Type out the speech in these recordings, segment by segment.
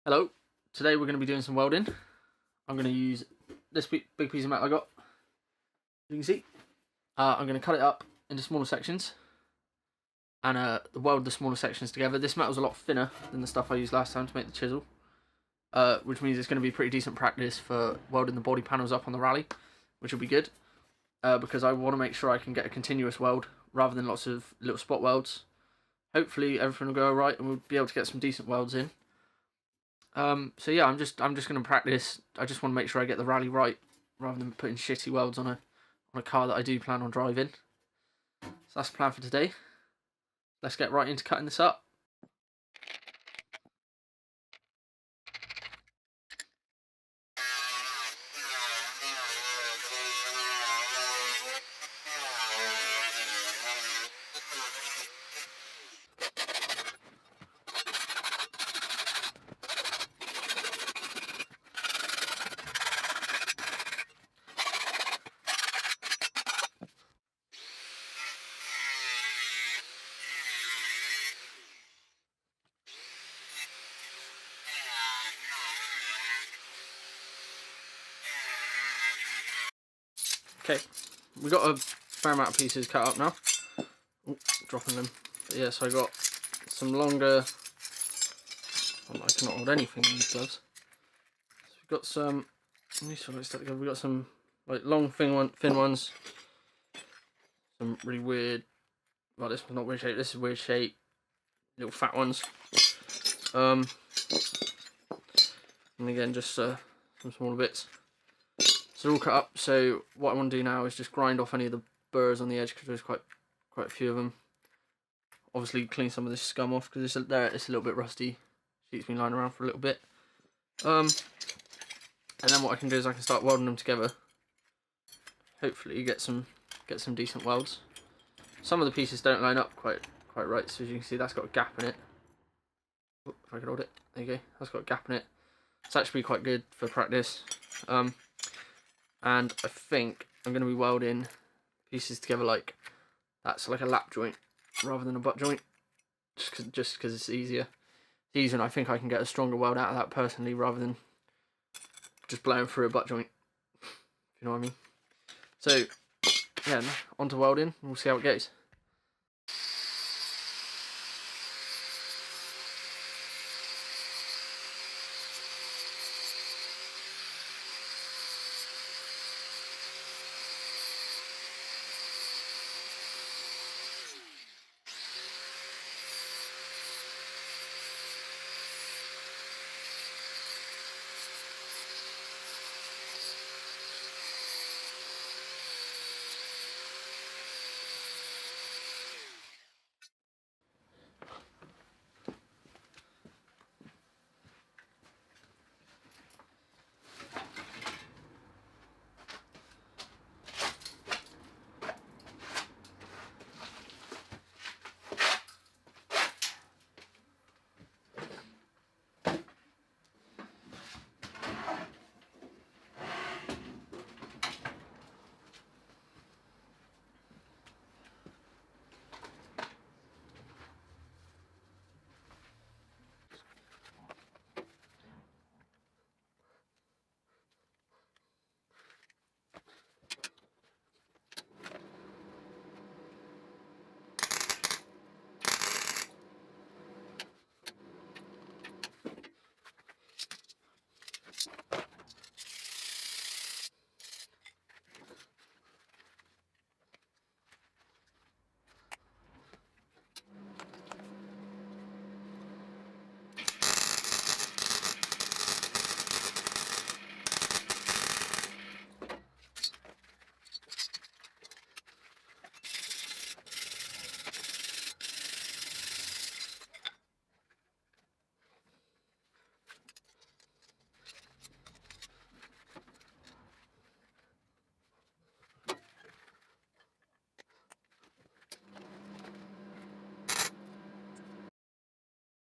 Hello, today we're going to be doing some welding. I'm going to use this big piece of metal I got, you can see. I'm going to cut it up into smaller sections and weld the smaller sections together. This metal's a lot thinner than the stuff I used last time to make the chisel, which means it's going to be pretty decent practice for welding the body panels up on the rally, which will be good, because I want to make sure I can get a continuous weld rather than lots of little spot welds. Hopefully everything will go alright and we'll be able to get some decent welds in. So yeah, I'm just going to practice. I just want to make sure I get the rally right, rather than putting shitty welds on a car that I do plan on driving. So that's the plan for today. Let's get right into cutting this up. Okay, we got a fair amount of pieces cut up now. Ooh, dropping them. But yeah, so I got some longer. Well, I cannot hold anything in these gloves. So we've got some. We've got some like long thin ones. Some really weird. Well, this one's not weird shape. This is weird shape. Little fat ones. And again, just some smaller bits. So they're all cut up. So what I want to do now is just grind off any of the burrs on the edge, because there's quite a few of them. Obviously, clean some of this scum off because it's a little bit rusty. Sheet's been lying around for a little bit. And then what I can do is I can start welding them together. Hopefully, get some decent welds. Some of the pieces don't line up quite right, so as you can see, that's got a gap in it. Oop, if I could hold it, there you go. That's got a gap in it. It's actually quite good for practice. And I think I'm going to be welding pieces together like that's like a lap joint rather than a butt joint, just because it's easier. It's easier, and I think I can get a stronger weld out of that personally rather than just blowing through a butt joint. If you know what I mean. So yeah, on to welding. We'll see how it goes.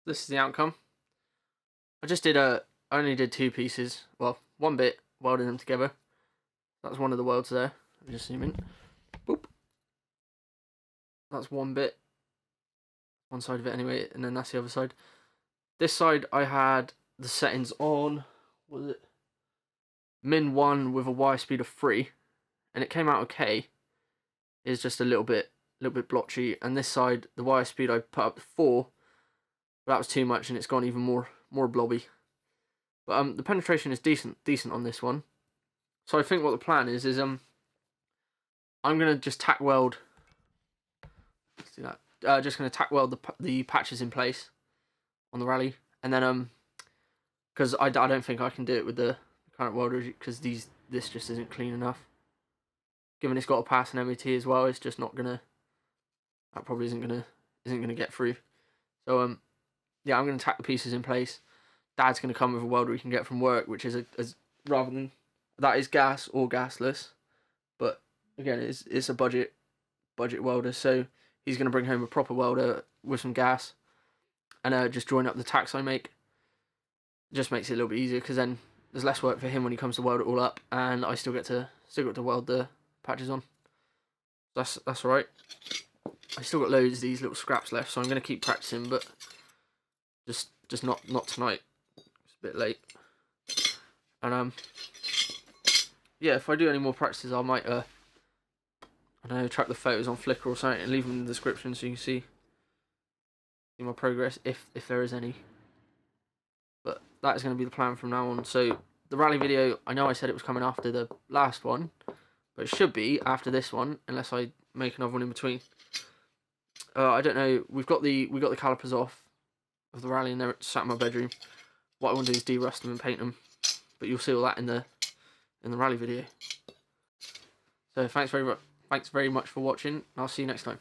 This is the outcome. I only did two pieces. Well, one bit, welding them together. That's one of the welds there. Let me just zoom in. Boop. That's one bit. One side of it anyway, and then that's the other side. This side I had the settings on, what was it, min 1 with a wire speed of 3, and it came out okay. It's just a little bit blotchy, and this side the wire speed I put up to 4, but that was too much and it's gone even more blobby. But the penetration is decent on this one. So I think what the plan is I'm gonna just tack weld. Let's do that. Just gonna tack weld the patches in place on the Rally, and then because I don't think I can do it with the current welder, because this just isn't clean enough. Given it's got to pass an MOT as well, it's just not gonna. That probably isn't gonna get through. So yeah, I'm gonna tack the pieces in place. Dad's gonna come with a welder he can get from work, which is rather than that is gas or gasless, but again it's a budget welder. So he's gonna bring home a proper welder with some gas, and just join up the tacks I make. It just makes it a little bit easier, because then there's less work for him when he comes to weld it all up, and I still get to weld the patches on. That's alright. I still got loads of these little scraps left, so I'm gonna keep practicing, but just not tonight. It's a bit late. And yeah, if I do any more practices, I might I don't know, track the photos on Flickr or something and leave them in the description so you can see my progress if there is any. But that is going to be the plan from now on. So the Rally video, I know I said it was coming after the last one, but it should be after this one, unless I make another one in between. I don't know. We got the calipers off of the Rally, and they're sat in my bedroom. What I want to do is de-rust them and paint them, but you'll see all that in the Rally video. So thanks very much for watching. I'll see you next time.